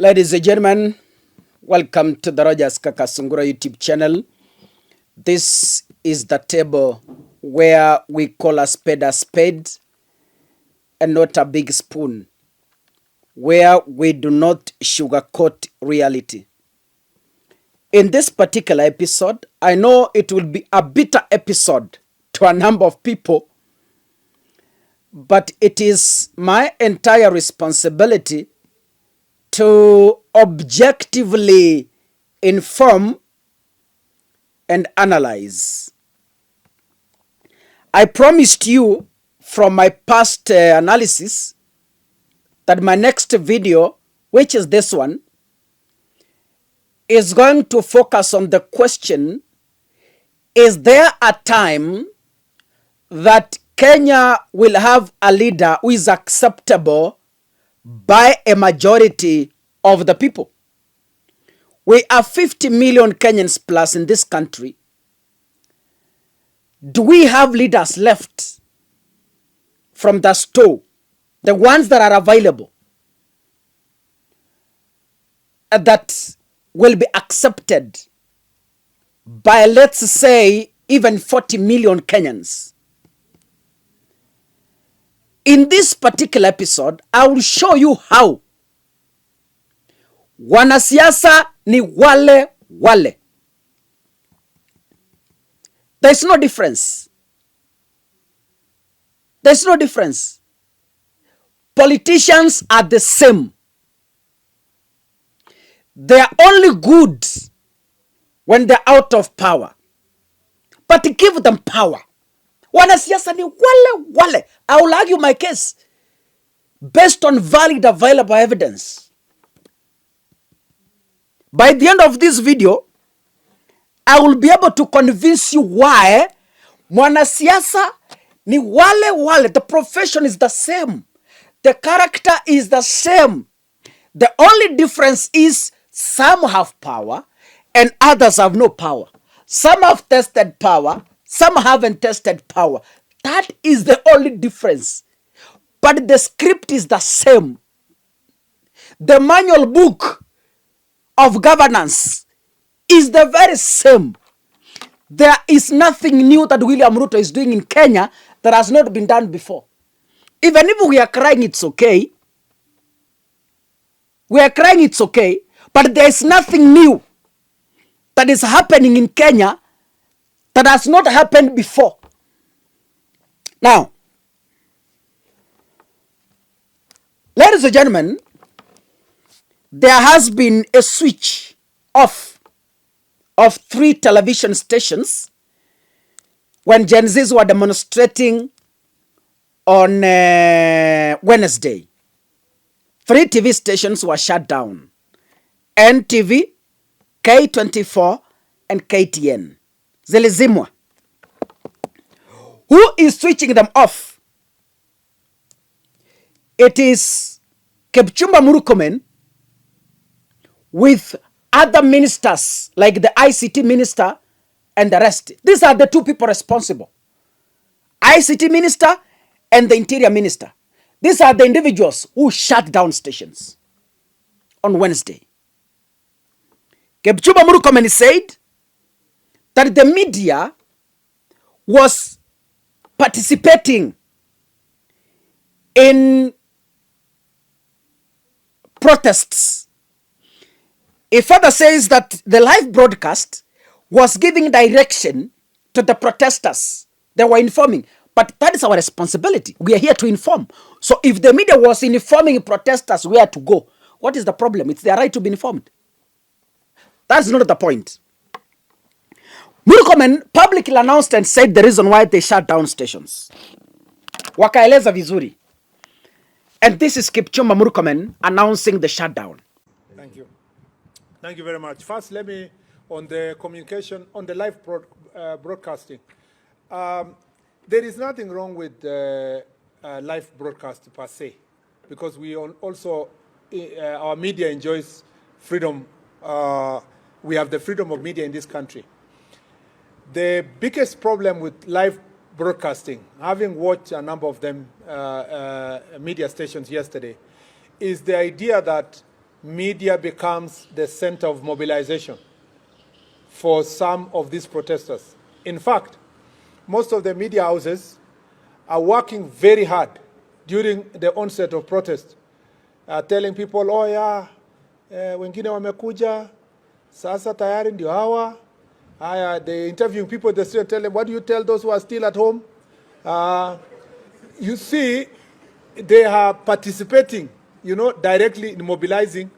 Ladies and gentlemen, welcome to the Rogers Kakasungura YouTube channel. This is the table where we call a spade and not a big spoon, where we do not sugarcoat reality. In this particular episode, I know it will be a bitter episode to a number of people, but it is my entire responsibility to objectively inform and analyze. I promised you from my past analysis that my next video, which is this one, is going to focus on the question, is there a time that Kenya will have a leader who is acceptable by a majority of the people? We are 50 million Kenyans plus in this country. Do we have leaders left from the store, the ones that are available, that will be accepted by, let's say, even 40 million Kenyans? In this particular episode, I will show you how wanasiasa ni wale wale. There's no difference. There's no difference. Politicians are the same. They are only good when they're out of power. But give them power. Wanasiasa ni wale wale. I will argue my case based on valid available evidence. By the end of this video, I will be able to convince you why mwanasiasa ni wale wale. The profession is the same. The character is the same. The only difference is some have power and others have no power. Some have tested power, some haven't tested power. That is the only difference. But the script is the same. The manual book of governance is the very same. There is nothing new that William Ruto is doing in Kenya that has not been done before. Even if we are crying, it's okay. We are crying, it's okay. But there is nothing new that is happening in Kenya that has not happened before. Now, ladies and gentlemen, there has been a switch off of 3 television stations when Gen Zs were demonstrating on Wednesday. 3 TV stations were shut down: NTV, K24, and KTN. Zilizimwa. Who is switching them off? It is Kipchumba Murkomen with other ministers like the ICT minister and the rest. These are the 2 people responsible. ICT minister and the interior minister. These are the individuals who shut down stations on Wednesday. Kipchumba Murkomen said that the media was participating in protests. He further says that the live broadcast was giving direction to the protesters. They were informing. But that is our responsibility. We are here to inform. So if the media was informing protesters where to go, what is the problem? It's their right to be informed. That's not the point. Murkomen publicly announced and said the reason why they shut down stations. Wakaeleza vizuri. And this is Kipchumba Murkomen announcing the shutdown. Thank you. Thank you very much. First, let me, on the communication, on the live broadcasting. There is nothing wrong with live broadcast per se, because we also, our media enjoys freedom. We have the freedom of media in this country. The biggest problem with live broadcasting, having watched a number of them, media stations yesterday, is the idea that media becomes the center of mobilization for some of these protesters. In fact, most of the media houses are working very hard during the onset of protest, telling people, oh yeah, wengine wamekuja, sasa tayari ndio hawa. They interviewing people in the street and tell them, what do you tell those who are still at home? You see, they are participating, directly in mobilizing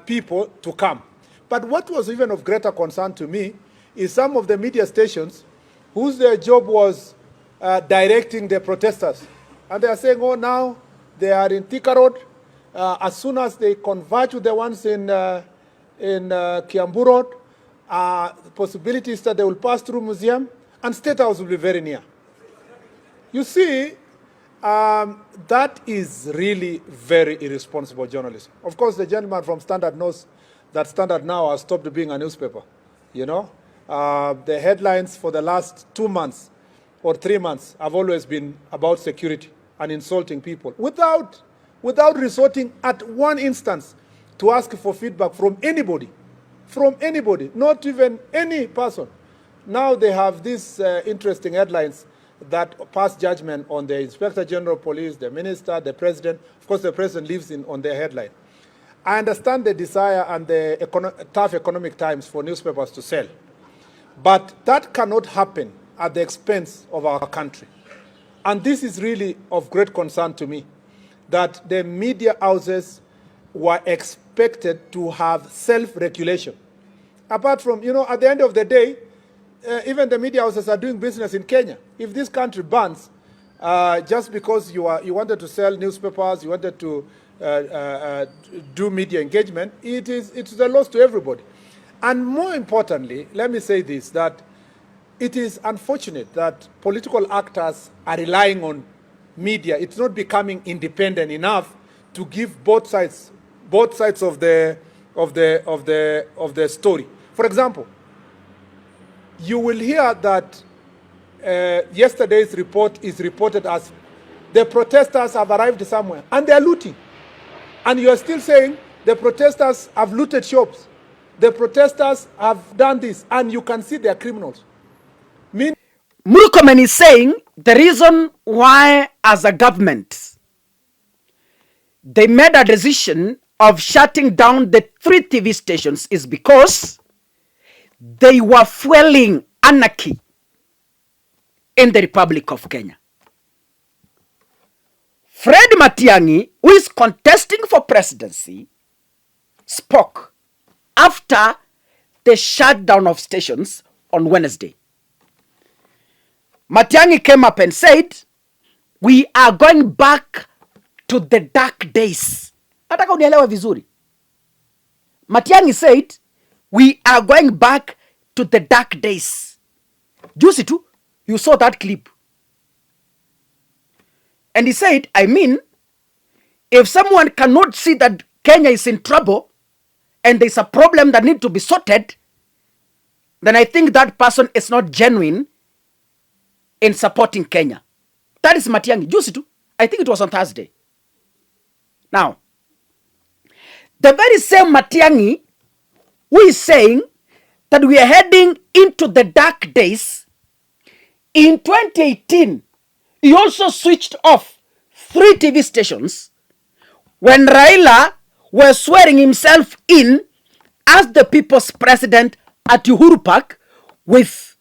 people to come. But what was even of greater concern to me is some of the media stations whose their job was directing the protesters. And they are saying, oh, now they are in Thika Road. As soon as they converge with the ones in Kiambu Road, the possibility is that they will pass through Museum and State House will be very near. You see, that is really very irresponsible journalism. Of course, the gentleman from Standard knows that Standard now has stopped being a newspaper. The headlines for the last 2 months or 3 months have always been about security and insulting people without resorting at one instance to ask for feedback from anybody, not even any person. Now they have these interesting headlines that pass judgment on the Inspector General of Police, the Minister, the President. Of course, the President lives on their headline. I understand the desire and the tough economic times for newspapers to sell. But that cannot happen at the expense of our country. And this is really of great concern to me, that the media houses were expected to have self-regulation. Apart from, at the end of the day, even the media houses are doing business in Kenya. If this country bans, just because you wanted to sell newspapers, you wanted to do media engagement, it's a loss to everybody. And more importantly, let me say this, that it is unfortunate that political actors are relying on media. It's not becoming independent enough to give both sides of the story. For example, you will hear that yesterday's report is reported as the protesters have arrived somewhere and they are looting. And you are still saying the protesters have looted shops. The protesters have done this, and you can see they are criminals. Murkomen is saying the reason why, as a government, they made a decision of shutting down the 3 TV stations is because they were fueling anarchy in the Republic of Kenya. Fred Matiang'i, who is contesting for presidency, spoke after the shutdown of stations on Wednesday. Matiang'i came up and said, we are going back to the dark days. Nataka unielewe vizuri. Matiang'i said, we are going back to the dark days. Juicy too, you saw that clip. And he said, if someone cannot see that Kenya is in trouble and there's a problem that needs to be sorted, then I think that person is not genuine in supporting Kenya. That is Matiang'i. Juicy too. I think it was on Thursday. Now, the very same Matiang'i who is saying that we are heading into the dark days, in 2018, he also switched off 3 TV stations when Raila was swearing himself in as the people's president at Uhuru Park with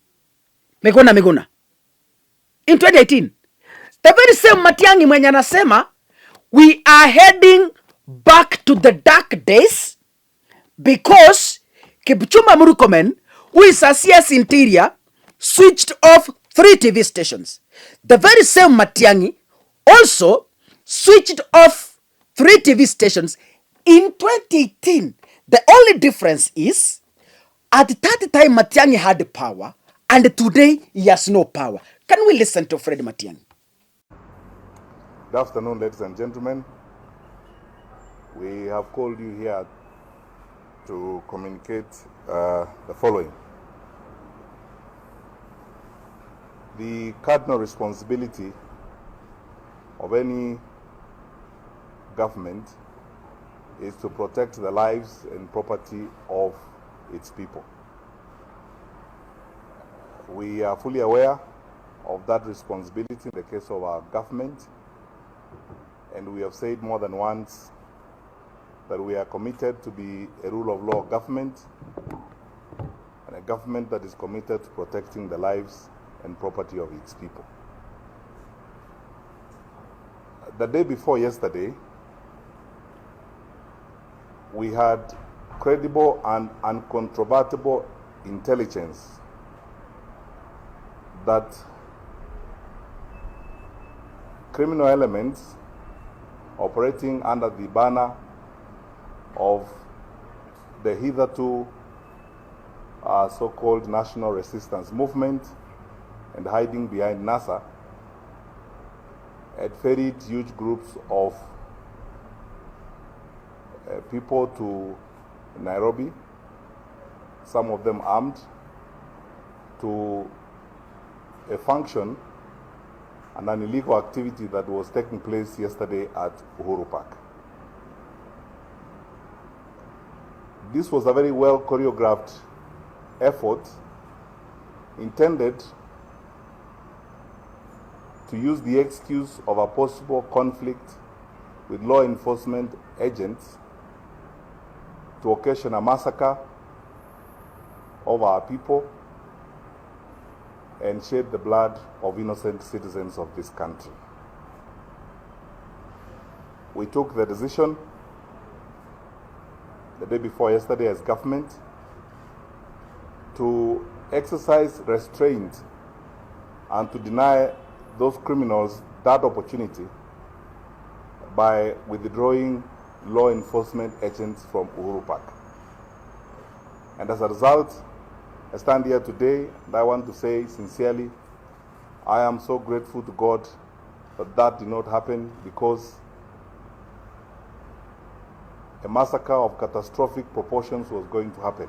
Miguna. In 2018, the very same Matiang'i mwenye anasema we are heading back to the dark days because Kipchumba Murkomen, who is a CS Interior, switched off 3 TV stations. The very same Matiang'i also switched off 3 TV stations in 2018. The only difference is, at that time Matiang'i had power, and today he has no power. Can we listen to Fred Matiang'i? Good afternoon, ladies and gentlemen. We have called you here to communicate the following. The cardinal responsibility of any government is to protect the lives and property of its people. We are fully aware of that responsibility in the case of our government, and we have said more than once that we are committed to be a rule of law government, and a government that is committed to protecting the lives and property of its people. The day before yesterday, we had credible and uncontrovertible intelligence that criminal elements operating under the banner of the hitherto so-called National Resistance Movement and hiding behind NASA had ferried huge groups of people to Nairobi, some of them armed, to a function and an illegal activity that was taking place yesterday at Uhuru Park. This was a very well choreographed effort intended to use the excuse of a possible conflict with law enforcement agents to occasion a massacre of our people and shed the blood of innocent citizens of this country. We took the decision the day before yesterday as government to exercise restraint and to deny those criminals that opportunity by withdrawing law enforcement agents from Uhuru Park. And as a result, I stand here today and I want to say sincerely, I am so grateful to God that that did not happen, because a massacre of catastrophic proportions was going to happen.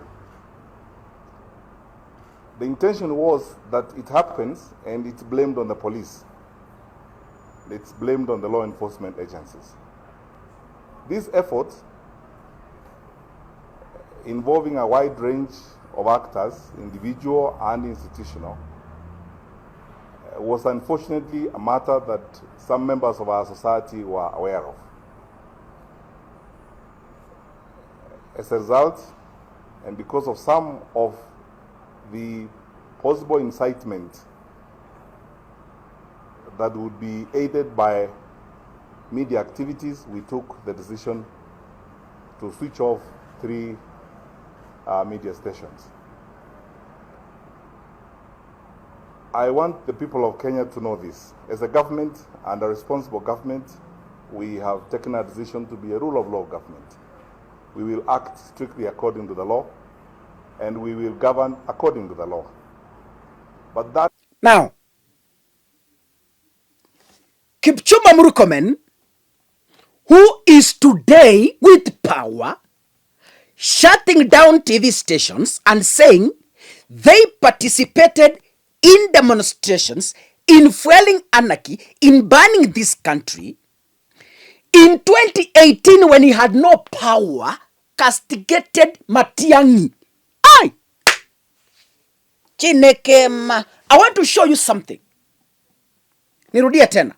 The intention was that it happens and it's blamed on the police. It's blamed on the law enforcement agencies. This effort, involving a wide range of actors, individual and institutional, was unfortunately a matter that some members of our society were aware of. As a result, and because of some of the possible incitement that would be aided by media activities, we took the decision to switch off 3 media stations. I want the people of Kenya to know this. As a government and a responsible government, we have taken a decision to be a rule of law government. We will act strictly according to the law, and we will govern according to the law. But that... Now, Kipchumba Murkomen, who is today with power, shutting down TV stations and saying they participated in demonstrations, in fueling anarchy, in banning this country, in 2018 when he had no power, castigated Matiang'i. Aye! Chinekema. I want to show you something. Nirudia tena.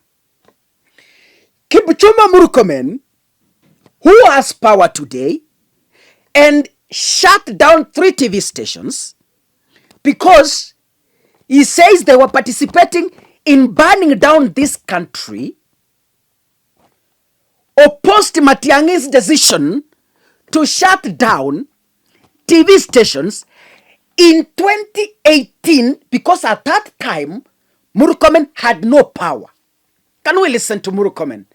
Kipchumba Murkomen, who has power today, and shut down 3 TV stations because he says they were participating in burning down this country, opposed Matiang'i's decision to shut down TV stations in 2018 because at that time Murkomen had no power. Can we listen to Murkomen?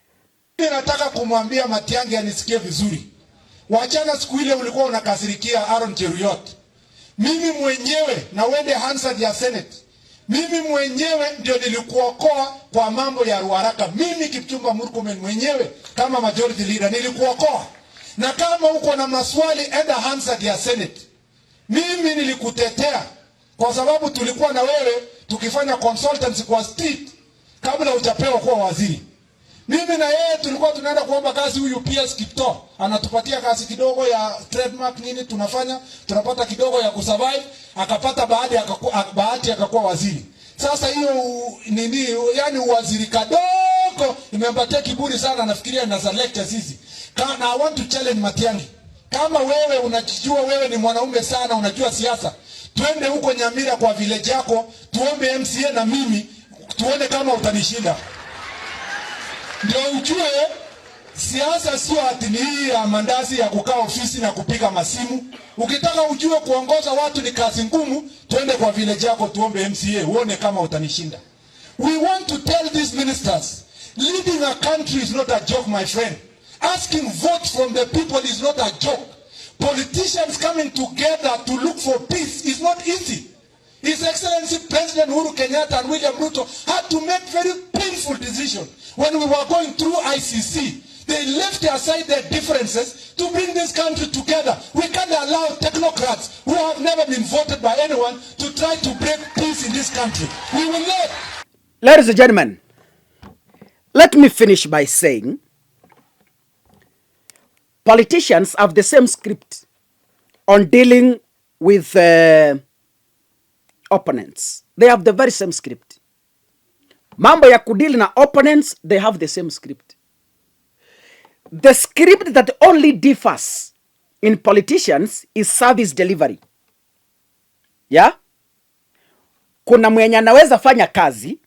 Nataka kumwambia Matiang'i anisikie vizuri. Wachana siku ile ulikuwa unakasirikia Aaron Cheruiyot. Mimi mwenyewe na wende Hansard ya Senate. Mimi mwenyewe ndio nilikuokoa kwa mambo ya Ruaraka. Mimi Kipchumba Murkomen mwenyewe kama majority leader nilikuokoa. Na kama uko na maswali enda Hansard ya Senate. Mimi nilikutetea kwa sababu tulikuwa na wewe tukifanya consultancy kwa state kabla hujapewa kuwa waziri. Mimi na yeye tulikuwa tunaenda kuomba kazi huyu PS Kipto. anatupatia kazi kidogo ya trademark nini, tunafanya tunapata kidogo ya kusurvive, akapata bahati akakuwa waziri. Sasa hiyo nini, yani uwaziri kadogo imempatia kiburi sana, nafikiria na lecture sisi. Kana I want to challenge Matiang'i, kama wewe unajijua wewe ni mwanaume sana, unajua siasa, twende huko Nyamira kwa village yako, tuombe MCA na mimi, tuone kama utanishinda. Ndio ujue siasa sio ati ni hii ya mandazi ya kukaa ofisi na kupiga masimu. Ukitaka ujue kuongoza watu ni kazi ngumu, twende kwa village yako tuombe MCA, uone kama utanishinda. We want to tell these ministers, leading a country is not a joke, my friend. Asking votes from the people is not a joke. Politicians coming together to look for peace is not easy. His Excellency President Uhuru Kenyatta and William Ruto had to make very painful decisions. When we were going through ICC, they left aside their differences to bring this country together. We can't allow technocrats who have never been voted by anyone to try to break peace in this country. We will not. Ladies and gentlemen, let me finish by saying politicians have the same script on dealing with opponents. They have the very same script. Mambo ya kudili na opponents, they have the same script. The script that only differs in politicians is service delivery. Yeah? Kuna mwenye anaweza fanya kazi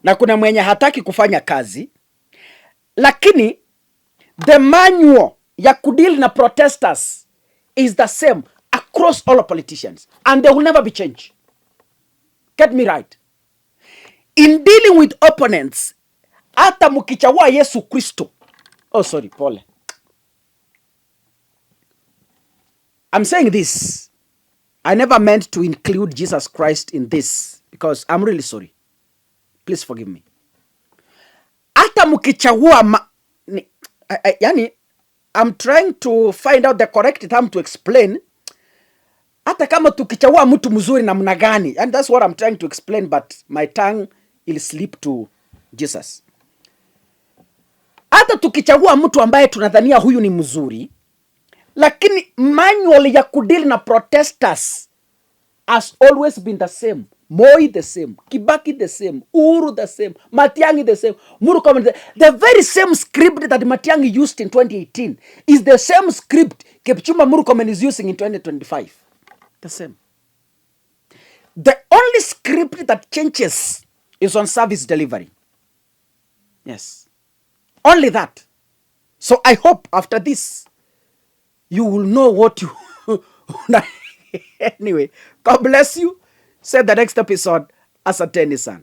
na kuna mwenye hataki kufanya kazi, lakini the manual ya kudili na protesters is the same across all politicians, and they will never be changed. Get me right. In dealing with opponents, hata mkichagua Yesu Kristo. Oh, sorry, pole. I'm saying this. I never meant to include Jesus Christ in this because I'm really sorry. Please forgive me. Hata mkichagua yani, I'm trying to find out the correct term to explain. Hata kama tukichagua mtu mzuri namna gani, and that's what I'm trying to explain, but my tongue will slip to Jesus. Hata tukichagua mtu ambaye tunadhania huyu ni mzuri, lakini manual ya kudili na protesters has always been the same. Moi the same, Kibaki the same, Uhuru the same, Matiang'i the same, Murkomen the very same script that Matiang'i used in 2018 is the same script Kipchumba Murkomen is using in 2025. The same. The only script that changes is on service delivery. Yes. Only that. So I hope after this, you will know what you... Anyway, God bless you. See the next episode. Asanteni sana.